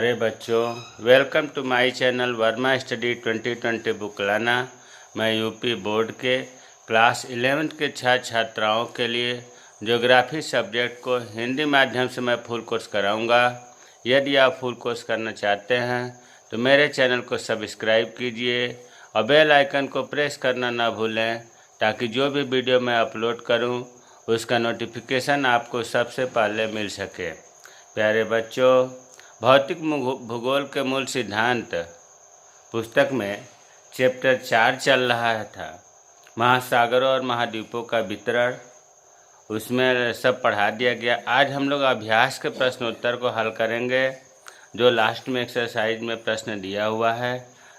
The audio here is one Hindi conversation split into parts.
प्यारे बच्चों, welcome to my channel Verma study 2020 book लाना। मैं यूपी बोर्ड के क्लास 11th के छात्र छात्राओं के लिए ज्योग्राफी सब्जेक्ट को हिंदी माध्यम से मैं फुल कोर्स कराऊंगा। यदि आप फुल कोर्स करना चाहते हैं तो मेरे चैनल को सब्सक्राइब कीजिए और बेल आइकन को प्रेस करना ना भूलें, ताकि जो भी वीडियो मैं अपलोड करूं उसका नोटिफिकेशन आपको सबसे पहले मिल सके। प्यारे बच्चों, भौतिक भूगोल के मूल सिद्धांत पुस्तक में चैप्टर 4 चल रहा था, महासागरों और महाद्वीपों का वितरण। उसमें सब पढ़ा दिया गया। आज हम लोग अभ्यास के प्रश्नोत्तर को हल करेंगे, जो लास्ट में एक्सरसाइज में प्रश्न दिया हुआ है।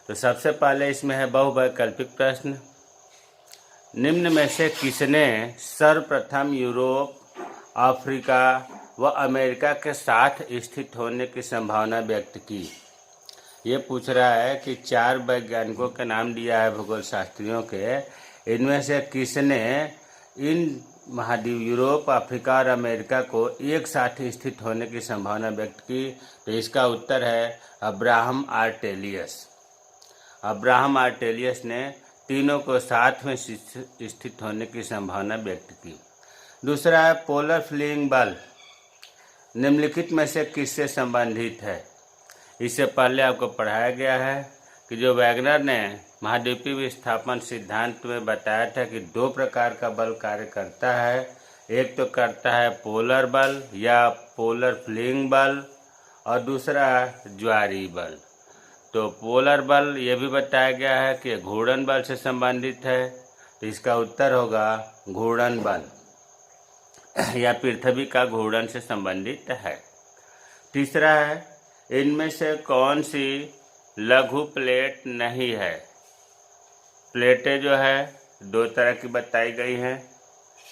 तो सबसे पहले इसमें है बहुवैकल्पिक प्रश्न। निम्न में से किसने सर्वप्रथम यूरोप, अफ्रीका व अमेरिका के साथ स्थित होने की संभावना व्यक्त की? ये पूछ रहा है कि 4 वैज्ञानिकों के नाम दिया है भूगोल शास्त्रियों के, इनमें से किसने इन महाद्वीप यूरोप, अफ्रीका और अमेरिका को एक साथ स्थित होने की संभावना व्यक्त की? तो इसका उत्तर है अब्राहम आर्टेलियस। अब्राहम आर्टेलियस ने तीनों को साथ में स्थित होने की संभावना व्यक्त की। दूसरा है पोलर फ्लीइंग बल, निम्नलिखित में से किससे संबंधित है? इससे पहले आपको पढ़ाया गया है कि जो वैगनर ने महाद्वीपीय विस्थापन सिद्धांत में बताया था कि 2 प्रकार का बल कार्य करता है। एक तो करता है पोलर बल या पोलर फ्लीइंग बल, और दूसरा ज्वारीय बल। तो पोलर बल ये भी बताया गया है कि घूर्णन बल से संबंधित है। तो इसका उत्तर होगा घूर्णन बल या पृथ्वी का घूर्णन से संबंधित है। तीसरा है, इनमें से कौन सी लघु प्लेट नहीं है? प्लेटें जो है 2 तरह की बताई गई हैं।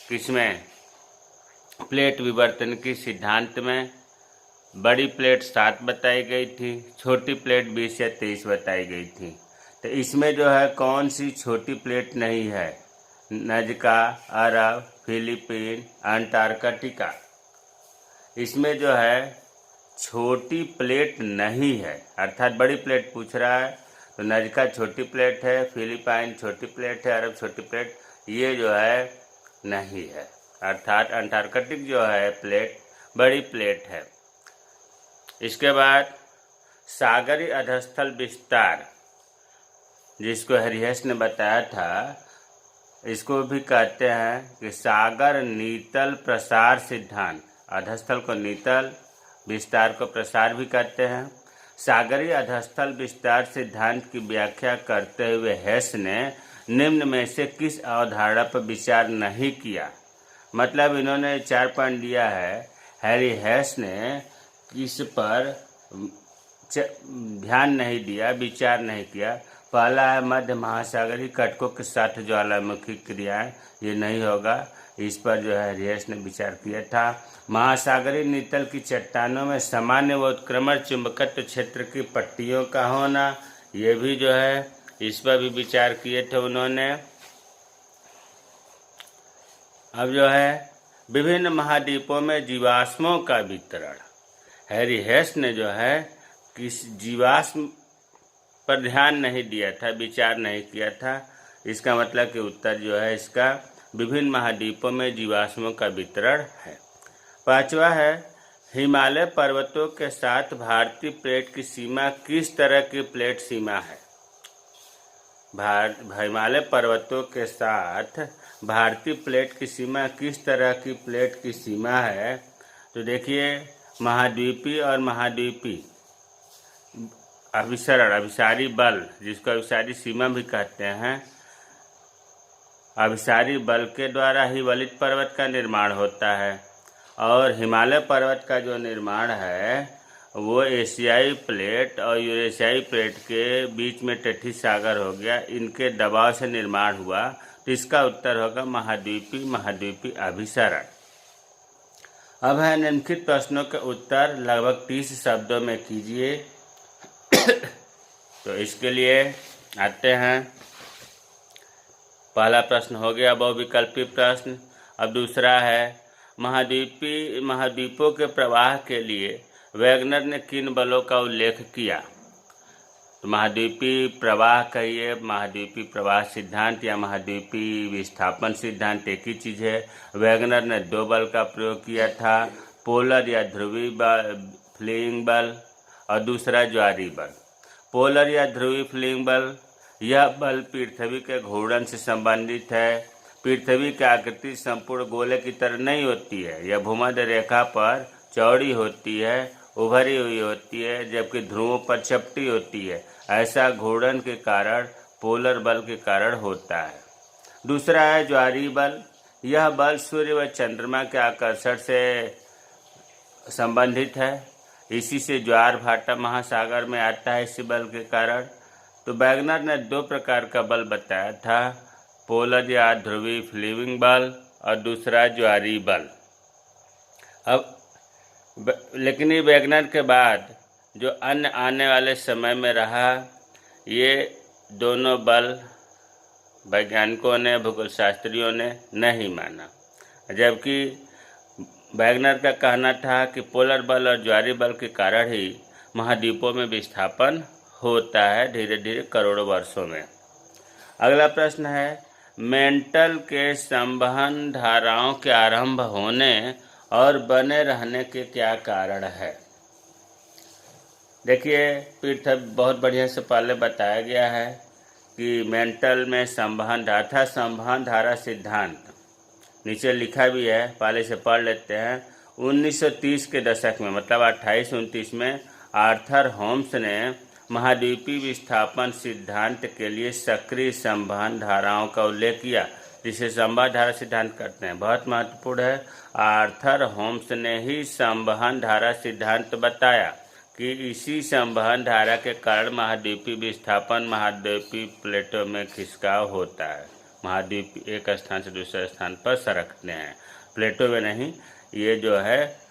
किसमें? प्लेट विवर्तन की सिद्धांत में बड़ी प्लेट 7 बताई गई थी, छोटी प्लेट 20 या 23 बताई गई थी। तो इसमें जो है कौन सी छोटी प्लेट नहीं है? नजका, अरब, फिलीपीन, अंटार्कटिका। इसमें जो है छोटी प्लेट नहीं है, अर्थात बड़ी प्लेट पूछ रहा है। तो नजका छोटी प्लेट है, फिलीपाइन छोटी प्लेट है, अरब छोटी प्लेट, ये जो है नहीं है। अर्थात अंटार्कटिक जो है प्लेट बड़ी प्लेट है। इसके बाद सागरीय अधस्थल विस्तार, जिसको हेरियस ने बताया था, इसको भी कहते हैं कि सागर नीतल प्रसार सिद्धांत। अधस्थल को नीतल, विस्तार को प्रसार भी कहते हैं। सागरीय अधस्थल विस्तार सिद्धांत की व्याख्या करते हुए हेस ने निम्न में से किस अवधारणा पर विचार नहीं किया? मतलब इन्होंने 4 पॉइंट दिया है, हैरी हेस ने किस पर ध्यान नहीं दिया, विचार नहीं किया? पहला है मध्य महासागरीय कटकों के साथ ज्वालामुखी क्रियाएं, ये नहीं होगा। इस पर जो है हेरियस ने विचार किया था। महासागरीय नीतल की चट्टानों में सामान्य व उत्क्रमण चुंबकत्व क्षेत्र की पट्टियों का होना, ये भी जो है इस पर भी विचार किए थे उन्होंने। अब जो है विभिन्न महाद्वीपों में जीवाश्मों का वितरण, हैरी हेस ने जो है किस जीवाश्म पर ध्यान नहीं दिया था, विचार नहीं किया था। इसका मतलब कि उत्तर जो है इसका विभिन्न महाद्वीपों में जीवाश्मों का वितरण है। 5वां है, हिमालय पर्वतों के साथ भारतीय प्लेट की सीमा किस तरह की प्लेट सीमा है? हिमालय पर्वतों के साथ भारतीय प्लेट की सीमा किस तरह की प्लेट की सीमा है? तो देखिए, महाद्वीपीय और महाद्वीपीय अभिसारी बल, जिसको अभिसारी सीमा भी कहते हैं, अभिसारी बल के द्वारा ही वलित पर्वत का निर्माण होता है। और हिमालय पर्वत का जो निर्माण है वो एशियाई प्लेट और यूरेशियाई प्लेट के बीच में तटीय सागर हो गया, इनके दबाव से निर्माण हुआ। तो इसका उत्तर होगा महाद्वीपीय अभिसरण। अब है निम्नलिखित प्रश्नों के उत्तर लगभग 30 शब्दों में कीजिए। तो इसके लिए आते हैं, पहला प्रश्न हो गया बहुविकल्पी प्रश्न। अब दूसरा है महाद्वीपों के प्रवाह के लिए वैगनर ने किन बलों का उल्लेख किया? तो महाद्वीपीय प्रवाह कहिए, महाद्वीपीय प्रवाह सिद्धांत या महाद्वीपीय विस्थापन सिद्धांत एक ही चीज़ है। वैगनर ने 2 बल का प्रयोग किया था, पोलर या ध्रुवीय फ्लीइंग बल और दूसरा ज्वारीय बल। पोलर या ध्रुवीय फ्लीइंग बल, यह बल पृथ्वी के घूर्णन से संबंधित है। पृथ्वी की आकृति संपूर्ण गोले की तरह नहीं होती है, यह भूमध्य रेखा पर चौड़ी होती है, उभरी हुई होती है, जबकि ध्रुवों पर चपटी होती है। ऐसा घूर्णन के कारण पोलर बल के कारण होता है। दूसरा है ज्वारीय बल। यह बल सूर्य व चंद्रमा के आकर्षण से संबंधित है। इसी से ज्वार भाटा महासागर में आता है इसी बल के कारण। तो वैगनर ने 2 प्रकार का बल बताया था, पोलर या ध्रुवीय फ्लीइंग बल और दूसरा ज्वारीय बल। अब लेकिन ये वैगनर के बाद जो अन्य आने वाले समय में रहा, ये दोनों बल वैज्ञानिकों ने, भूगोल शास्त्रियों ने नहीं माना। जबकि वैगनर का कहना था कि पोलर बल और ज्वारीय बल के कारण ही महाद्वीपों में विस्थापन होता है धीरे धीरे करोड़ों वर्षों में। अगला प्रश्न है, मेंटल के संवहन धाराओं के आरंभ होने और बने रहने के क्या कारण है? देखिए, पृथ्वी बहुत बढ़िया से पहले बताया गया है कि मेंटल में संवहन धारा सिद्धांत नीचे लिखा भी है, पहले से पढ़ लेते हैं। 1930 के दशक में, मतलब 28-29 में आर्थर होम्स ने महाद्वीपीय विस्थापन सिद्धांत के लिए सक्रिय संवहन धाराओं का उल्लेख किया, जिसे संवहन धारा सिद्धांत कहते हैं। बहुत महत्वपूर्ण है। आर्थर होम्स ने ही संवहन धारा सिद्धांत बताया कि इसी संवहन धारा के कारण महाद्वीपीय विस्थापन, महाद्वीपीय प्लेटों में खिसकाव होता है। महाद्वीप एक स्थान से दूसरे स्थान पर सरकते हैं, प्लेटों में नहीं। ये जो है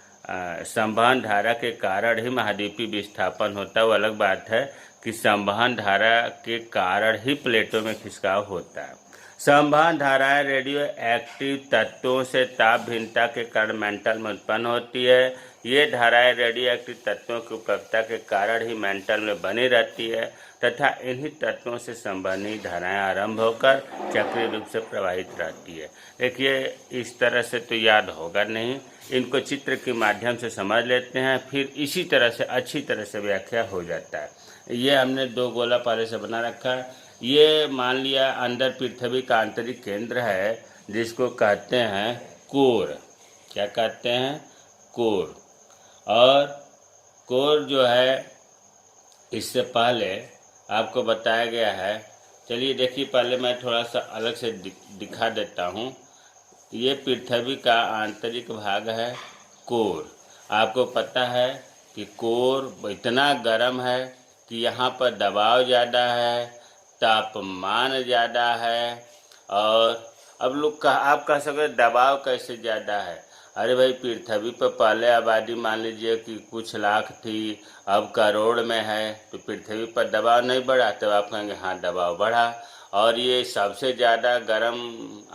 संवहन धारा के कारण ही महाद्वीपीय विस्थापन होता है। वो अलग बात है कि संवहन धारा के कारण ही प्लेटों में खिसकाव होता है। संवहन धाराएं रेडियो एक्टिव तत्वों से ताप भिन्नता के कारण मेंटल में उत्पन्न होती है। ये धाराएं रेडियो एक्टिव तत्वों की उपलब्धता के कारण ही मेंटल में बनी रहती है तथा इन्हीं तत्वों से संबंधित धाराएं आरंभ होकर चक्रीय रूप से प्रवाहित रहती है। देखिए, इस तरह से तो याद होगा नहीं, इनको चित्र के माध्यम से समझ लेते हैं, फिर इसी तरह से अच्छी तरह से व्याख्या हो जाता है। ये हमने 2 गोला पहले से बना रखा है। ये मान लिया अंदर पृथ्वी का आंतरिक केंद्र है, जिसको कहते हैं कोर। क्या कहते हैं? कोर। और कोर जो है, इससे पहले आपको बताया गया है। चलिए देखिए, पहले मैं थोड़ा सा अलग से दिखा देता हूँ। ये पृथ्वी का आंतरिक भाग है कोर। आपको पता है कि कोर इतना गर्म है कि यहाँ पर दबाव ज़्यादा है, तापमान ज़्यादा है। और अब आप कह सकते दबाव कैसे ज़्यादा है? अरे भाई, पृथ्वी पर पहले आबादी मान लीजिए कि कुछ लाख थी, अब करोड़ में है, तो पृथ्वी पर दबाव नहीं बढ़ा? तो आप कहेंगे हाँ, दबाव बढ़ा। और ये सबसे ज़्यादा गर्म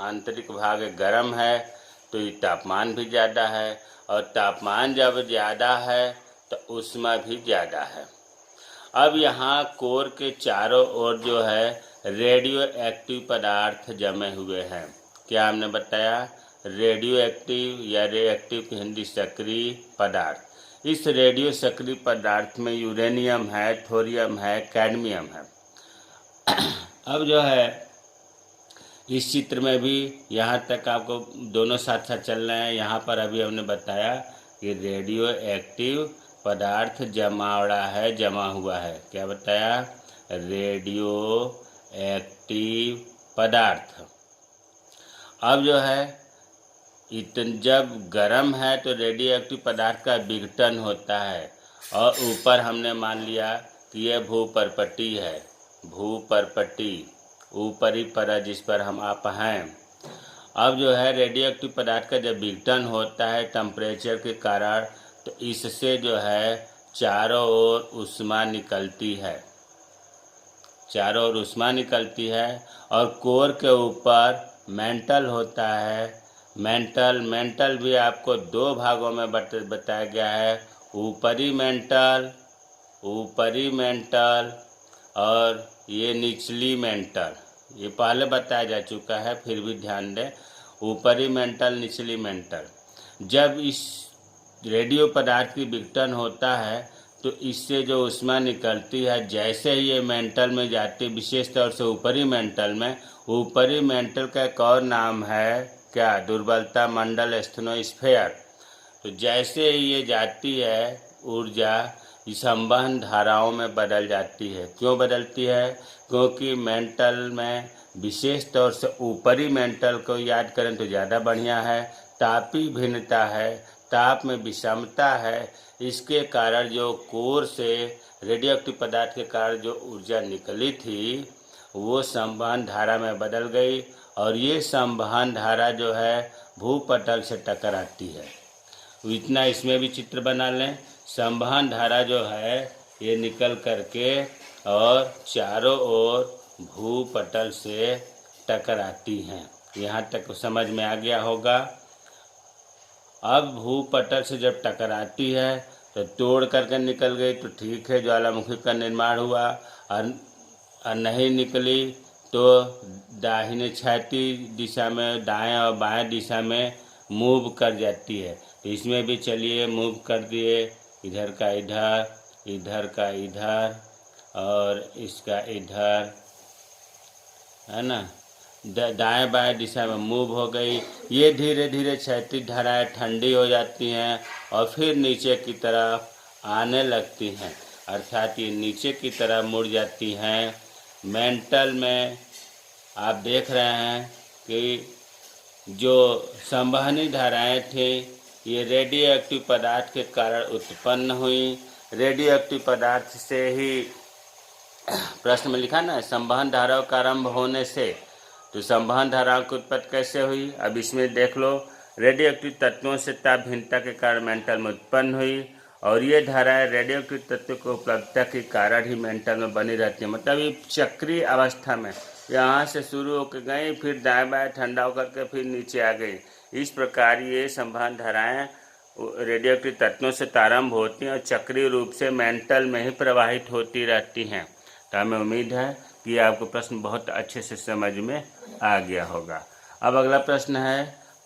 आंतरिक भाग गर्म है, तो ये तापमान भी ज़्यादा है। और तापमान जब ज़्यादा है तो ऊष्मा भी ज़्यादा है। अब यहाँ कोर के चारों ओर जो है रेडियो एक्टिव पदार्थ जमे हुए हैं। क्या हमने बताया? रेडियो एक्टिव या रिएक्टिव की हिंदी सक्रिय पदार्थ। इस रेडियो सक्रिय पदार्थ में यूरेनियम है, थोरियम है, कैडमियम है। अब जो है इस चित्र में भी यहाँ तक आपको दोनों साथ साथ चल रहे हैं। यहाँ पर अभी हमने बताया कि रेडियो एक्टिव पदार्थ जमा हुआ है। क्या बताया? रेडियो एक्टिव पदार्थ। अब जो है जब गर्म है तो रेडियो एक्टिव पदार्थ का विघटन होता है, और ऊपर हमने मान लिया कि यह भूपर्पटी है। भूपर्पटी ऊपरी परत जिस पर हम आप हैं। अब जो है रेडियो एक्टिव पदार्थ का जब विघटन होता है टेम्परेचर के कारण, तो इससे जो है चारों ओर ऊष्मा निकलती है। चारों ओर ऊष्मा निकलती है। और कोर के ऊपर मेंटल होता है। मेंटल भी आपको 2 भागों में बताया गया है। ऊपरी मेंटल, ऊपरी मेंटल और ये निचली मेंटल। ये पहले बताया जा चुका है, फिर भी ध्यान दें। ऊपरी मेंटल, निचली मेंटल। जब इस रेडियो पदार्थ की विघटन होता है तो इससे जो ऊष्मा निकलती है, जैसे ही ये मेंटल में जाती है, विशेष तौर से ऊपरी मेंटल में, ऊपरी मेंटल का एक और नाम है क्या? दुर्बलता मंडल, एस्थेनोस्फेयर। तो जैसे ही ये जाती है ऊर्जा, इस संवहन धाराओं में बदल जाती है। क्यों बदलती है? क्योंकि मेंटल में, विशेष तौर से ऊपरी मेंटल को याद करें तो ज़्यादा बढ़िया है, तापीय भिन्नता है, ताप में विषमता है। इसके कारण जो कोर से रेडियोएक्टिव पदार्थ के कारण जो ऊर्जा निकली थी वो संवहन धारा में बदल गई, और ये संवहन धारा जो है भूपटल से टकराती है। इतना इसमें भी चित्र बना लें। संवहन धारा जो है ये निकल करके और चारों ओर भूपटल से टकराती हैं। यहाँ तक समझ में आ गया होगा। अब भूपटल से जब टकराती है तो तोड़ करके निकल गई तो ठीक है, ज्वालामुखी का निर्माण हुआ। और नहीं निकली तो दाहिने क्षैतिज दिशा में, दाएं और बाएं दिशा में मूव कर जाती है। तो इसमें भी चलिए मूव कर दिए, इधर का इधर, इधर का इधर और इसका इधर, है ना। दाएं बाएं दिशा में मूव हो गई। ये धीरे धीरे क्षैतिज धाराएं ठंडी हो जाती हैं और फिर नीचे की तरफ आने लगती हैं, अर्थात ये नीचे की तरफ मुड़ जाती हैं। मेंटल में आप देख रहे हैं कि जो संवहनी धाराएं थी ये रेडियो एक्टिव पदार्थ के कारण उत्पन्न हुई। रेडियो एक्टिव पदार्थ से ही प्रश्न में लिखा ना, संवहन धाराओं का आरंभ होने से। तो संवहन धाराओं की उत्पत्ति कैसे हुई? अब इसमें देख लो, रेडियो एक्टिव तत्वों से ताप भिन्नता के कारण मेंटल में उत्पन्न हुई, और ये धाराएं रेडियो एक्टिव तत्वों की उपलब्धता के कारण ही मेंटल में बनी रहती है। मतलब ये चक्रीय अवस्था में यहाँ से शुरू होकर गई, फिर दाएं बाएं ठंडा होकर के फिर नीचे आ गई। इस प्रकार ये संवहन धाराएं रेडियो एक्टिव तत्वों से प्रारंभ होती हैं और चक्रीय रूप से मेंटल में ही प्रवाहित होती रहती हैं। तो हमें उम्मीद है कि आपको प्रश्न बहुत अच्छे से समझ में आ गया होगा। अब अगला प्रश्न है,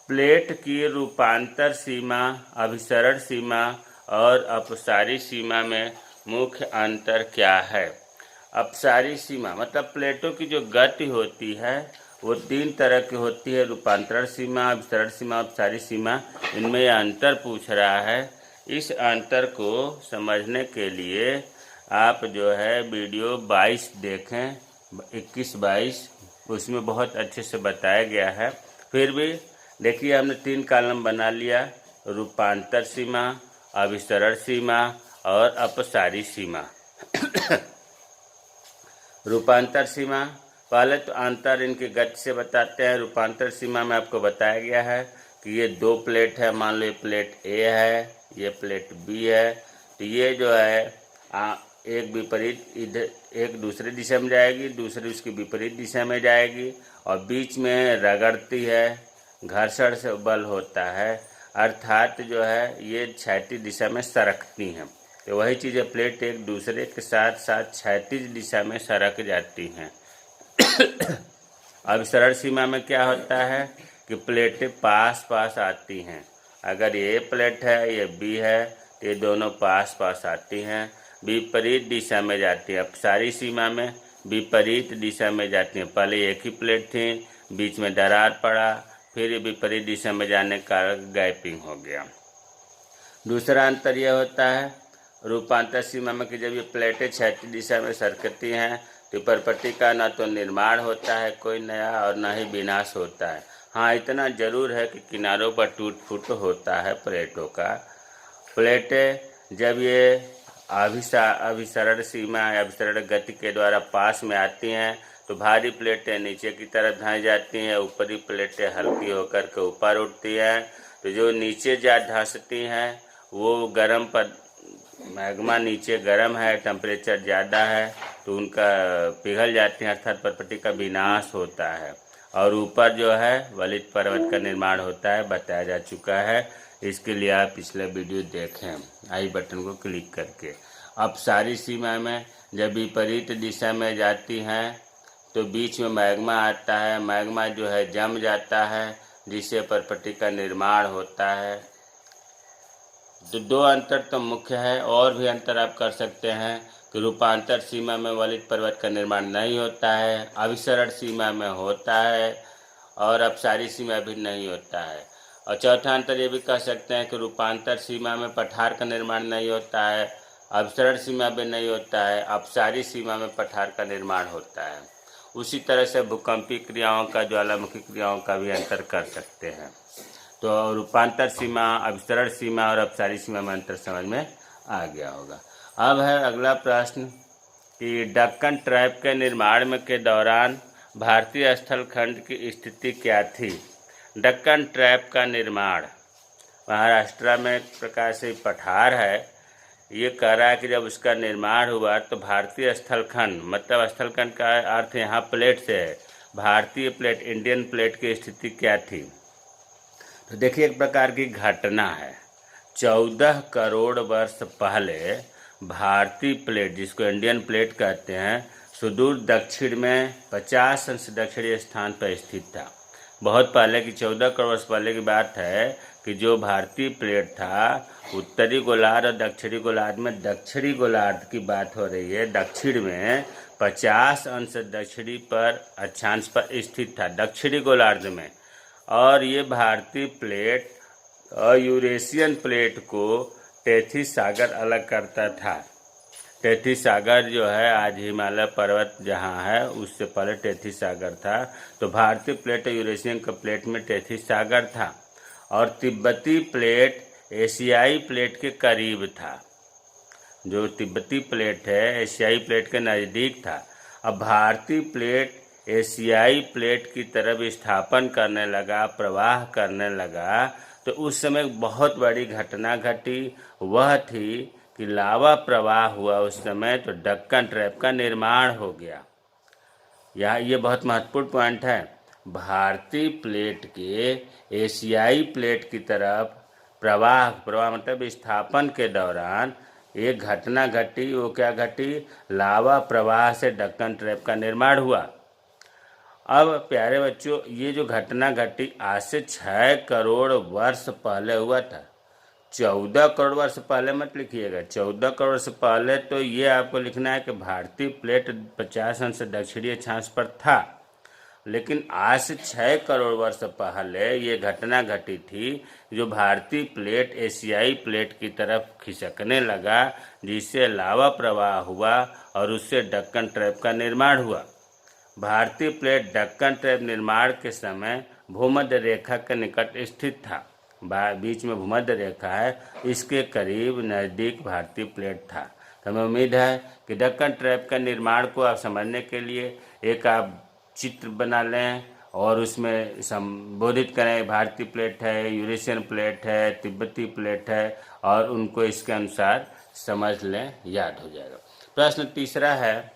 प्लेट की रूपांतर सीमा, अभिसरण सीमा और अपसारी सीमा में मुख्य अंतर क्या है? अपसारी सीमा मतलब प्लेटों की जो गति होती है वो 3 तरह की होती है, रूपांतरण सीमा, अभिसरण सीमा, अपसारी सीमा। इनमें यह अंतर पूछ रहा है। इस अंतर को समझने के लिए आप जो है वीडियो 22 देखें, 21-22, उसमें बहुत अच्छे से बताया गया है। फिर भी देखिए, हमने 3 कॉलम बना लिया, रूपांतर सीमा, अभिसरण सीमा और अपसारी सीमा। रूपांतर सीमा, पहले तो अंतर इनकी गति से बताते हैं। रूपांतर सीमा में आपको बताया गया है कि ये 2 प्लेट है, मान लो ये प्लेट ए है, ये प्लेट बी है। तो ये जो है एक विपरीत इधर, एक दूसरे दिशा में जाएगी, दूसरी उसकी विपरीत दिशा में जाएगी, और बीच में रगड़ती है, घर्षण से बल होता है, अर्थात जो है ये क्षैतिज दिशा में सरकती हैं। तो वही चीज़ है, प्लेट एक दूसरे के साथ साथ क्षैतिज दिशा में सरक जाती हैं। अभिसरण सीमा में क्या होता है कि प्लेटें पास पास आती हैं। अगर ये प्लेट है, ये बी है, तो ये दोनों पास पास आती हैं, विपरीत दिशा में जाती है। अपसारी सीमा में विपरीत दिशा में जाती हैं। पहले एक ही प्लेट थी, बीच में दरार पड़ा, फिर विपरीत दिशा में जाने का गैपिंग हो गया। दूसरा अंतर यह होता है रूपांतर सीमा में कि जब ये प्लेटें क्षैतिज दिशा में सरकती हैं तो परपट्टी का न तो निर्माण होता है कोई नया और न ही विनाश होता है। हाँ, इतना जरूर है कि किनारों पर टूट फूट होता है प्लेटों का। प्लेटें जब ये अभिसरण सीमा या अभिसरण गति के द्वारा पास में आती हैं तो भारी प्लेटें नीचे की तरफ धंस जाती हैं, ऊपरी प्लेटें हल्की होकर के ऊपर उठती हैं। तो जो नीचे जा धंसती हैं वो गर्म पर, मैग्मा नीचे गर्म है, टेम्परेचर ज़्यादा है तो उनका पिघल जाते हैं, अर्थात परपट्टी का विनाश होता है। और ऊपर जो है वलित पर्वत का निर्माण होता है, बताया जा चुका है। इसके लिए आप पिछला वीडियो देखें आई बटन को क्लिक करके। अपसारी सीमा में जब विपरीत दिशा में जाती हैं तो बीच में मैग्मा आता है। मैग्मा जो है जम जाता है, जिससे पर्वत का निर्माण होता है। तो दो अंतर तो मुख्य है, और भी अंतर आप कर सकते हैं कि रूपांतर सीमा में वलित पर्वत का निर्माण नहीं होता है, अभिसरण सीमा में होता है, और अपसारी सीमा भी नहीं होता है। और चौथा अंतर ये भी कह सकते हैं कि रूपांतर सीमा में पठार का निर्माण नहीं होता है, अभिसरण सीमा में नहीं होता है, अपसारी सीमा में पठार का निर्माण होता है। उसी तरह से भूकंपीय क्रियाओं का, ज्वालामुखी क्रियाओं का भी अंतर कर सकते हैं। तो रूपांतर सीमा, अभिसरण सीमा और अपसारी सीमा में अंतर समझ में आ गया होगा। अब है अगला प्रश्न कि दक्कन ट्रैप के निर्माण के दौरान भारतीय स्थलखंड की स्थिति क्या थी। दक्कन ट्रैप का निर्माण महाराष्ट्र में एक प्रकार से पठार है। ये कह रहा है कि जब उसका निर्माण हुआ तो भारतीय स्थलखंड, मतलब स्थलखंड का अर्थ यहाँ प्लेट से है, भारतीय प्लेट, इंडियन प्लेट की स्थिति क्या थी। तो देखिए, एक प्रकार की घटना है। 14 करोड़ वर्ष पहले भारतीय प्लेट, जिसको इंडियन प्लेट कहते हैं, सुदूर दक्षिण में 50 अंश दक्षिणी स्थान पर स्थित था। बहुत पहले की, 14 करोड़ वर्ष पहले की बात है कि जो भारतीय प्लेट था, उत्तरी गोलार्ध और दक्षिणी गोलार्ध में, दक्षिणी गोलार्ध की बात हो रही है, दक्षिण में 50 अंश दक्षिणी पर अक्षांश पर स्थित था, दक्षिणी गोलार्ध में। और ये भारतीय प्लेट और यूरेशियन प्लेट को टेथीस सागर अलग करता था। टेथीस सागर जो है आज हिमालय पर्वत जहाँ है, उससे पहले टेथीस सागर था। तो भारतीय प्लेट और यूरेशियन के प्लेट में टेथीस सागर था, और तिब्बती प्लेट एशियाई प्लेट के करीब था। जो तिब्बती प्लेट है एशियाई प्लेट के नज़दीक था। अब भारतीय प्लेट एशियाई प्लेट की तरफ स्थापन करने लगा, प्रवाह करने लगा, तो उस समय बहुत बड़ी घटना घटी। वह थी कि लावा प्रवाह हुआ उस समय, तो दक्कन ट्रैप का निर्माण हो गया। यहाँ ये बहुत महत्वपूर्ण पॉइंट है। भारतीय प्लेट के एशियाई प्लेट की तरफ प्रवाह मतलब स्थापन के दौरान एक घटना घटी। वो क्या घटी? लावा प्रवाह से दक्कन ट्रैप का निर्माण हुआ। अब प्यारे बच्चों, ये जो घटना घटी आज से 6 करोड़ वर्ष पहले हुआ था। 14 करोड़ वर्ष पहले मत लिखिएगा, 14 करोड़ वर्ष पहले तो ये आपको लिखना है कि भारतीय प्लेट 50 अंश दक्षिणी अक्षांश पर था। लेकिन आज से 6 करोड़ वर्ष पहले ये घटना घटी थी, जो भारतीय प्लेट एशियाई प्लेट की तरफ खिसकने लगा, जिससे लावा प्रवाह हुआ और उससे दक्कन ट्रैप का निर्माण हुआ। भारतीय प्लेट दक्कन ट्रैप निर्माण के समय भूमध्य रेखा के निकट स्थित था। बीच में भूमध्य रेखा है, इसके करीब नज़दीक भारतीय प्लेट था। तो हमें उम्मीद है कि दक्कन ट्रैप का निर्माण को आप समझने के लिए एक आप चित्र बना लें और उसमें संबोधित करें। भारतीय प्लेट है, यूरेशियन प्लेट है, तिब्बती प्लेट है, और उनको इसके अनुसार समझ लें, याद हो जाएगा। प्रश्न तीसरा है,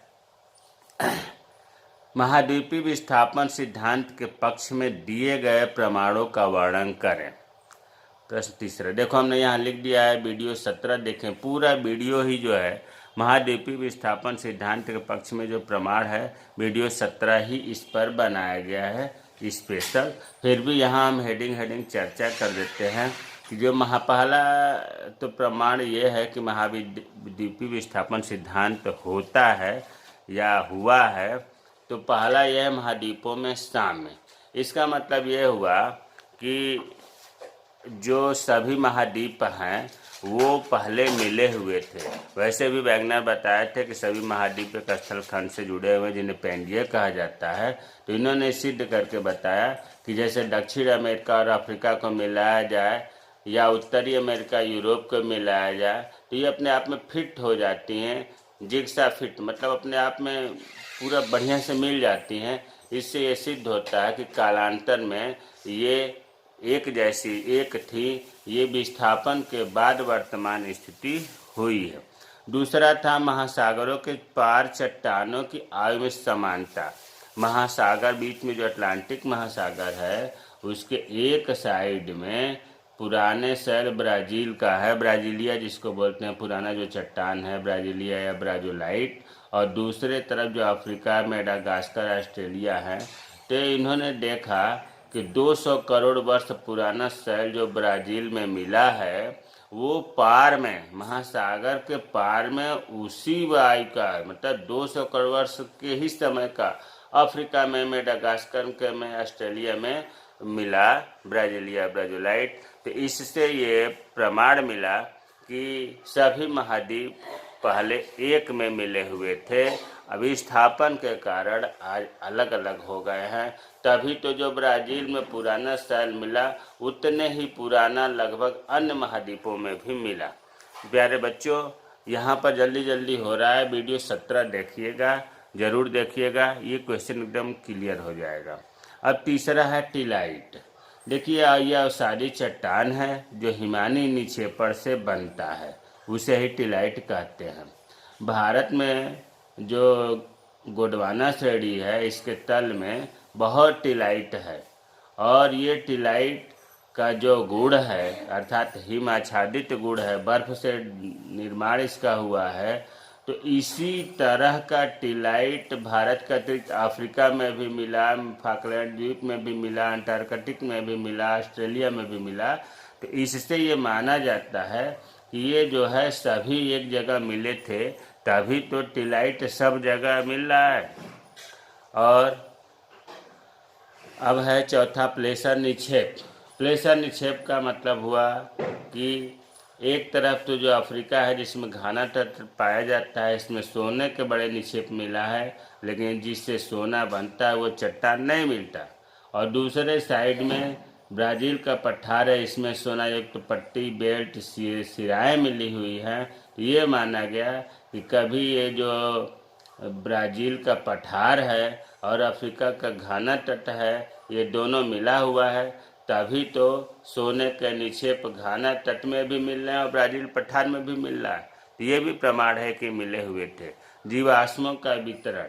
महाद्वीपीय विस्थापन सिद्धांत के पक्ष में दिए गए प्रमाणों का वर्णन करें। प्रश्न तीसरा, देखो हमने यहाँ लिख दिया है, वीडियो 17 देखें। पूरा वीडियो ही जो है महाद्वीपीय विस्थापन सिद्धांत के पक्ष में जो प्रमाण है, वीडियो 17 ही इस पर बनाया गया है स्पेशल। फिर भी यहाँ हम हेडिंग चर्चा कर देते हैं कि जो पहला तो प्रमाण ये है कि महाद्वीपीय विस्थापन सिद्धांत होता है या हुआ है। तो पहला यह है महाद्वीपों में साम्य। इसका मतलब ये हुआ कि जो सभी महाद्वीप हैं वो पहले मिले हुए थे। वैसे भी वैज्ञानिक बताए थे कि सभी महाद्वीप एक स्थलखंड से जुड़े हुए, जिन्हें पेंडिया कहा जाता है। तो इन्होंने सिद्ध करके बताया कि जैसे दक्षिण अमेरिका और अफ्रीका को मिलाया जाए या उत्तरी अमेरिका यूरोप को मिलाया जाए, तो ये अपने आप में फिट हो जाती हैं। जिग्सा फिट मतलब अपने आप में पूरा बढ़िया से मिल जाती हैं। इससे ये सिद्ध होता है कि कालांतर में ये एक जैसी एक थी। ये विस्थापन के बाद वर्तमान स्थिति हुई है। दूसरा था महासागरों के पार चट्टानों की आयु में समानता। महासागर बीच में जो अटलांटिक महासागर है, उसके एक साइड में पुराने शैल ब्राज़ील का है, ब्राज़ीलिया जिसको बोलते हैं, पुराना जो चट्टान है ब्राज़ीलिया या ब्राज़ोलाइट, और दूसरे तरफ जो अफ्रीका, मेडागास्कर, ऑस्ट्रेलिया है। तो इन्होंने देखा कि 200 करोड़ वर्ष पुराना शैल जो ब्राज़ील में मिला है वो पार में, महासागर के पार में उसी वायु का, मतलब 200 करोड़ वर्ष के ही समय का अफ्रीका में, मेडागास्कर के में, ऑस्ट्रेलिया में मिला ब्राज़ीलिया ब्राज़ोलाइट। तो इससे ये प्रमाण मिला कि सभी महाद्वीप पहले एक में मिले हुए थे, अभी विस्थापन के कारण आज अलग अलग हो गए हैं। तभी तो जो ब्राज़ील में पुराना शैल मिला उतने ही पुराना लगभग अन्य महाद्वीपों में भी मिला। प्यारे बच्चों, यहाँ पर जल्दी जल्दी हो रहा है, वीडियो 17 देखिएगा, ज़रूर देखिएगा, ये क्वेश्चन एकदम क्लियर हो जाएगा। अब तीसरा है टिलाइट। देखिए, यह सारी चट्टान है जो हिमानी निक्षेपण से बनता है, उसे ही टिलाइट कहते हैं। भारत में जो गोंडवाना श्रेणी है इसके तल में बहुत टिलाइट है, और ये टिलाइट का जो गुण है अर्थात हिम आच्छादित गुण है, बर्फ से निर्माण इसका हुआ है। तो इसी तरह का टिलाइट भारत का अतिरिक्त अफ्रीका में भी मिला, फाकलैंड द्वीप में भी मिला, अंटार्कटिक में भी मिला, ऑस्ट्रेलिया में भी मिला। तो इससे ये माना जाता है कि ये जो है सभी एक जगह मिले थे, तभी तो टिलाइट सब जगह मिल रहा है। और अब है चौथा प्लेसर निक्षेप। प्लेसर निक्षेप का मतलब हुआ कि एक तरफ तो जो अफ्रीका है जिसमें घाना तट पाया जाता है, इसमें सोने के बड़े निक्षेप मिला है, लेकिन जिससे सोना बनता है वो चट्टान नहीं मिलता। और दूसरे साइड में ब्राज़ील का पठार है, इसमें सोना युक्त पट्टी, बेल्ट, सिराएँ मिली हुई हैं। ये माना गया कि कभी ये जो ब्राज़ील का पठार है और अफ्रीका का घाना तट है, ये दोनों मिला हुआ है, तभी तो सोने के निक्षेप घाना तट में भी मिल रहे हैं और ब्राज़ील पठार में भी मिल रहा है। तो ये भी प्रमाण है कि मिले हुए थे। जीवाश्मों का वितरण।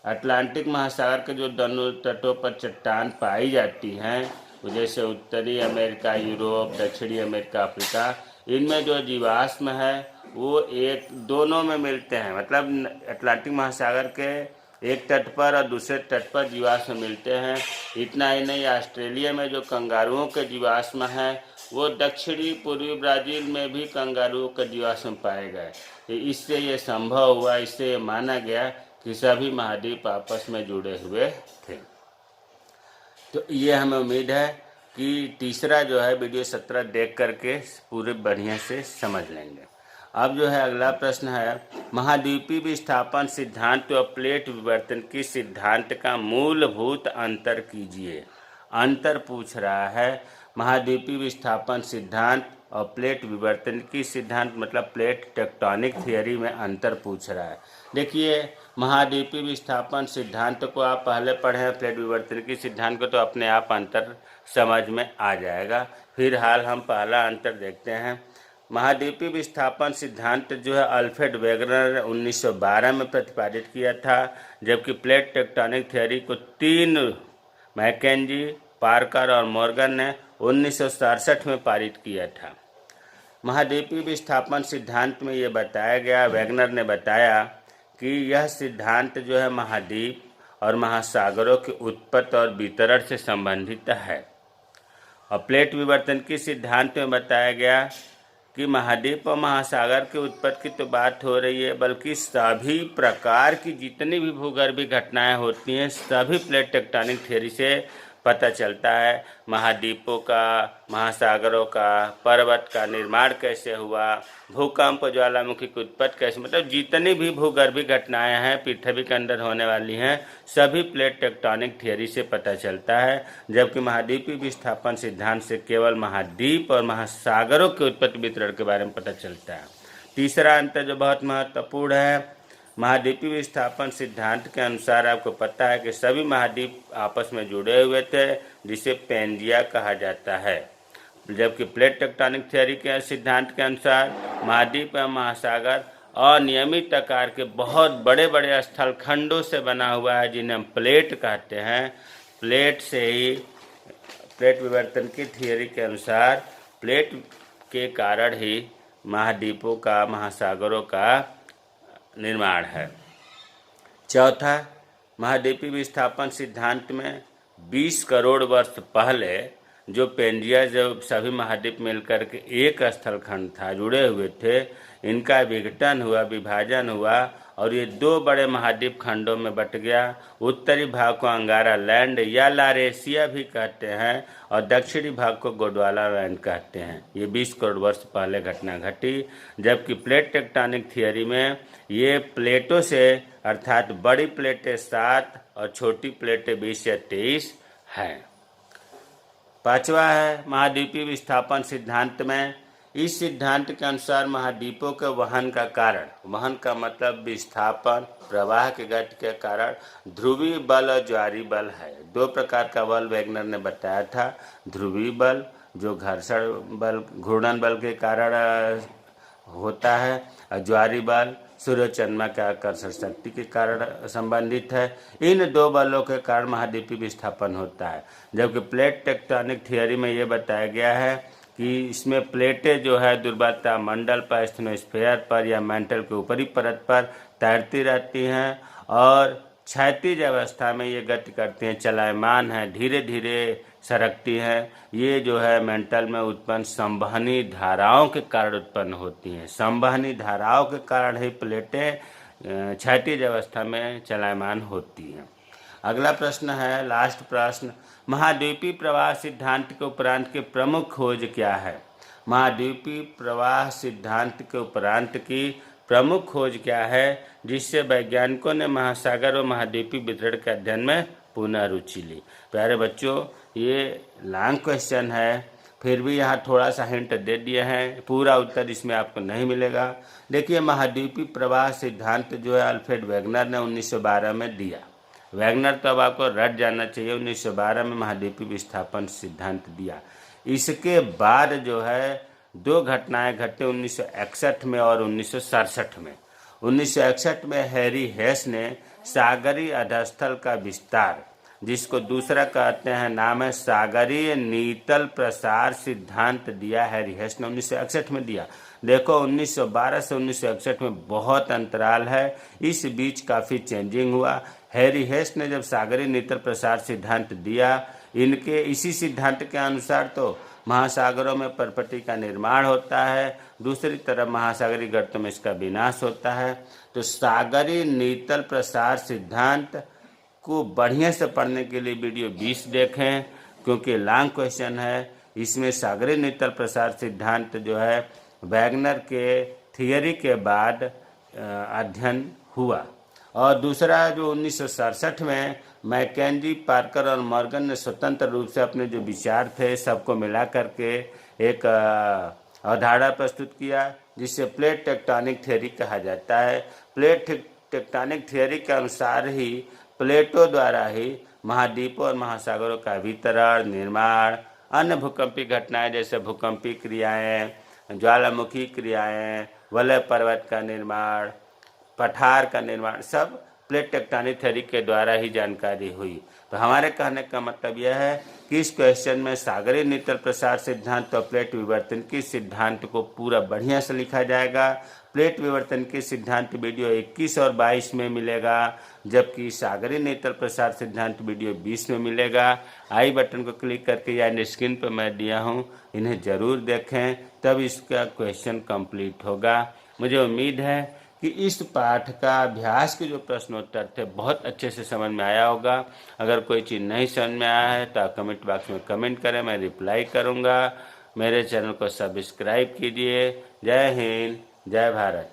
अटलांटिक महासागर के जो दोनों तटों पर चट्टान पाई जाती हैं, जैसे उत्तरी अमेरिका, यूरोप, दक्षिणी अमेरिका, अफ्रीका, इनमें जो जीवाश्म है वो एक दोनों में मिलते हैं। मतलब अटलांटिक महासागर के एक तट पर और दूसरे तट पर जीवाश्म मिलते हैं। इतना ही नहीं, ऑस्ट्रेलिया में जो कंगारुओं के जीवाश्म हैं वो दक्षिणी पूर्वी ब्राज़ील में भी कंगारुओं के जीवाश्म पाए गए। इससे ये संभव हुआ, इससे ये माना गया कि सभी महाद्वीप आपस में जुड़े हुए थे। तो ये हमें उम्मीद है कि तीसरा जो है वीडियो 17 देख करके पूरे बढ़िया से समझ लेंगे। अब जो है अगला प्रश्न है, महाद्वीपीय विस्थापन सिद्धांत और प्लेट विवर्तन की सिद्धांत का मूलभूत अंतर कीजिए। अंतर पूछ रहा है, महाद्वीपीय विस्थापन सिद्धांत और प्लेट विवर्तन की सिद्धांत मतलब प्लेट टेक्टोनिक थियरी में अंतर पूछ रहा है। देखिए, महाद्वीपीय विस्थापन सिद्धांत को आप पहले पढ़े हैं, प्लेट विवर्तन की सिद्धांत को तो अपने आप अंतर समझ में आ जाएगा। फिलहाल हम पहला अंतर देखते हैं। महाद्वीपीय विस्थापन सिद्धांत जो है अल्फ्रेड वेगनर ने 1912 में प्रतिपादित किया था, जबकि प्लेट टेक्टोनिक थियरी को 3 मैकेंजी, पार्कर और मॉर्गन ने 1967 में पारित किया था। महाद्वीपीय विस्थापन सिद्धांत में ये बताया गया, वेगनर ने बताया कि यह सिद्धांत जो है महाद्वीप और महासागरों की उत्पत्ति और वितरण से संबंधित है। और प्लेट विवर्तन की सिद्धांत में बताया गया कि महाद्वीप और महासागर की उत्पत्ति की तो बात हो रही है, बल्कि सभी प्रकार की जितनी भी भूगर्भीय घटनाएं होती हैं सभी प्लेट टेक्टोनिक थ्योरी से पता चलता है। महाद्वीपों का, महासागरों का, पर्वत का निर्माण कैसे हुआ, भूकंप, ज्वालामुखी की उत्पत्ति कैसे, मतलब जितनी भी भूगर्भीय घटनाएं हैं पृथ्वी के अंदर होने वाली हैं सभी प्लेट टेक्टोनिक थियरी से पता चलता है। जबकि महाद्वीपीय विस्थापन सिद्धांत से केवल महाद्वीप और महासागरों के उत्पत्ति वितरण के बारे में पता चलता है। तीसरा अंतर जो बहुत महत्वपूर्ण है, महाद्वीपीय विस्थापन सिद्धांत के अनुसार आपको पता है कि सभी महाद्वीप आपस में जुड़े हुए थे, जिसे पेंजिया कहा जाता है। जबकि प्लेट टेक्टोनिक थ्योरी के सिद्धांत के अनुसार महाद्वीप या महासागर अनियमित आकार के बहुत बड़े बड़े स्थलखंडों से बना हुआ है, जिन्हें हम प्लेट कहते हैं। प्लेट से ही प्लेट विवर्तन की थियरी के अनुसार प्लेट के कारण ही महाद्वीपों का, महासागरों का निर्माण है। चौथा, महाद्वीपीय विस्थापन सिद्धांत में 20 करोड़ वर्ष पहले जो पेंजिया, जो सभी महाद्वीप मिलकर के एक स्थलखंड था, जुड़े हुए थे, इनका विघटन हुआ, विभाजन हुआ और ये 2 बड़े महाद्वीप खंडों में बट गया। उत्तरी भाग को अंगारा लैंड या लारेशिया भी कहते हैं और दक्षिणी भाग को गोंडवाना लैंड कहते हैं। ये 20 करोड़ वर्ष पहले घटना घटी, जबकि प्लेट टेक्टोनिक थियरी में ये प्लेटों से अर्थात बड़ी प्लेटें 7 और छोटी प्लेटें 20 या 23 हैं। पांचवा है महाद्वीपीय विस्थापन सिद्धांत में, इस सिद्धांत के अनुसार महाद्वीपों के वहन का कारण, वहन का मतलब विस्थापन, प्रवाह के गति के कारण ध्रुवीय बल और ज्वारीय बल है। 2 प्रकार का बल वेगनर ने बताया था। ध्रुवीय बल जो घर्षण बल, घूर्णन बल के कारण होता है, और ज्वारीय बल सूर्य चंद्रमा के आकर्षण शक्ति के कारण संबंधित है। इन 2 बलों के कारण महाद्वीपीय विस्थापन होता है। जबकि प्लेट टेक्टोनिक थियरी में ये बताया गया है कि इसमें प्लेटें जो है दुर्बलता मंडल पर, स्टेनोस्फीयर पर या मेंटल के ऊपरी परत पर तैरती रहती हैं और क्षैतिज अवस्था में ये गति करती हैं, चलायमान है, धीरे धीरे सरकती हैं। ये जो है मेंटल में उत्पन्न संवहनी धाराओं के कारण उत्पन्न होती हैं। संवहनी धाराओं के कारण ही प्लेटें क्षैतिज अवस्था में चलायमान होती हैं। अगला प्रश्न है, लास्ट प्रश्न, महाद्वीपीय प्रवाह सिद्धांत के उपरांत की प्रमुख खोज क्या है? महाद्वीपीय प्रवाह सिद्धांत के उपरांत की प्रमुख खोज क्या है जिससे वैज्ञानिकों ने महासागर और महाद्वीपीय वितरण के अध्ययन में पुनः रुचि ली? प्यारे बच्चों, ये लॉन्ग क्वेश्चन है, फिर भी यहाँ थोड़ा सा हिंट दे दिए हैं, पूरा उत्तर इसमें आपको नहीं मिलेगा। देखिए, महाद्वीपीय प्रवाह सिद्धांत जो है अल्फ्रेड वेगनर ने 1912 में दिया। वेगनर तो अब आपको रट जाना चाहिए, 1912 में महाद्वीपीय विस्थापन सिद्धांत दिया। इसके बाद जो है 2 घटनाएं घटे 1961 में और 1967 में। 1961 में हैरी हेस ने सागरीय अधस्थल का विस्तार, जिसको दूसरा कहते हैं, नाम है सागरीय नीतल प्रसार सिद्धांत, दिया हैरी हेस ने 1961 में दिया। देखो, 1912 से 1961 में बहुत अंतराल है, इस बीच काफ़ी चेंजिंग हुआ। हैरी हेस ने जब सागरीय नीतल प्रसार सिद्धांत दिया, इनके इसी सिद्धांत के अनुसार तो महासागरों में पर्पटी का निर्माण होता है, दूसरी तरफ महासागरीय गर्तों में इसका विनाश होता है। तो सागरीय नीतल प्रसार सिद्धांत को बढ़िया से पढ़ने के लिए वीडियो 20 देखें, क्योंकि लॉन्ग क्वेश्चन है। इसमें सागरीय नीतल प्रसार सिद्धांत जो है वैगनर के थियरी के बाद अध्ययन हुआ। और दूसरा जो 1967 में मैकेंजी, पार्कर और मॉर्गन ने स्वतंत्र रूप से अपने जो विचार थे सबको मिला करके एक अवधारणा प्रस्तुत किया, जिसे प्लेट टेक्टोनिक थ्योरी कहा जाता है। प्लेट टेक्टोनिक थ्योरी के अनुसार ही प्लेटों द्वारा ही महाद्वीपों और महासागरों का वितरण, निर्माण, अन्य भूकंपीय घटनाएं जैसे भूकंपीय क्रियाएं, ज्वालामुखी क्रियाएं, वलय पर्वत का निर्माण, पठार का निर्माण, सब प्लेट टेक्टोनिक थ्योरी के द्वारा ही जानकारी हुई। तो हमारे कहने का मतलब यह है कि इस क्वेश्चन में सागरीय नीतल प्रसार सिद्धांत और प्लेट विवर्तन की सिद्धांत को पूरा बढ़िया से लिखा जाएगा। प्लेट विवर्तन के सिद्धांत वीडियो 21 और 22 में मिलेगा, जबकि सागरीय नीतल प्रसार सिद्धांत वीडियो 20 में मिलेगा। आई बटन को क्लिक करके या स्क्रीन पर मैं दिया हूँ, इन्हें ज़रूर देखें, तब इसका क्वेश्चन कंप्लीट होगा। मुझे उम्मीद है कि इस पाठ का अभ्यास के जो प्रश्नोत्तर थे बहुत अच्छे से समझ में आया होगा। अगर कोई चीज़ नहीं समझ में आया है तो आप कमेंट बॉक्स में कमेंट करें, मैं रिप्लाई करूँगा। मेरे चैनल को सब्सक्राइब कीजिए। जय हिंद, जय भारत।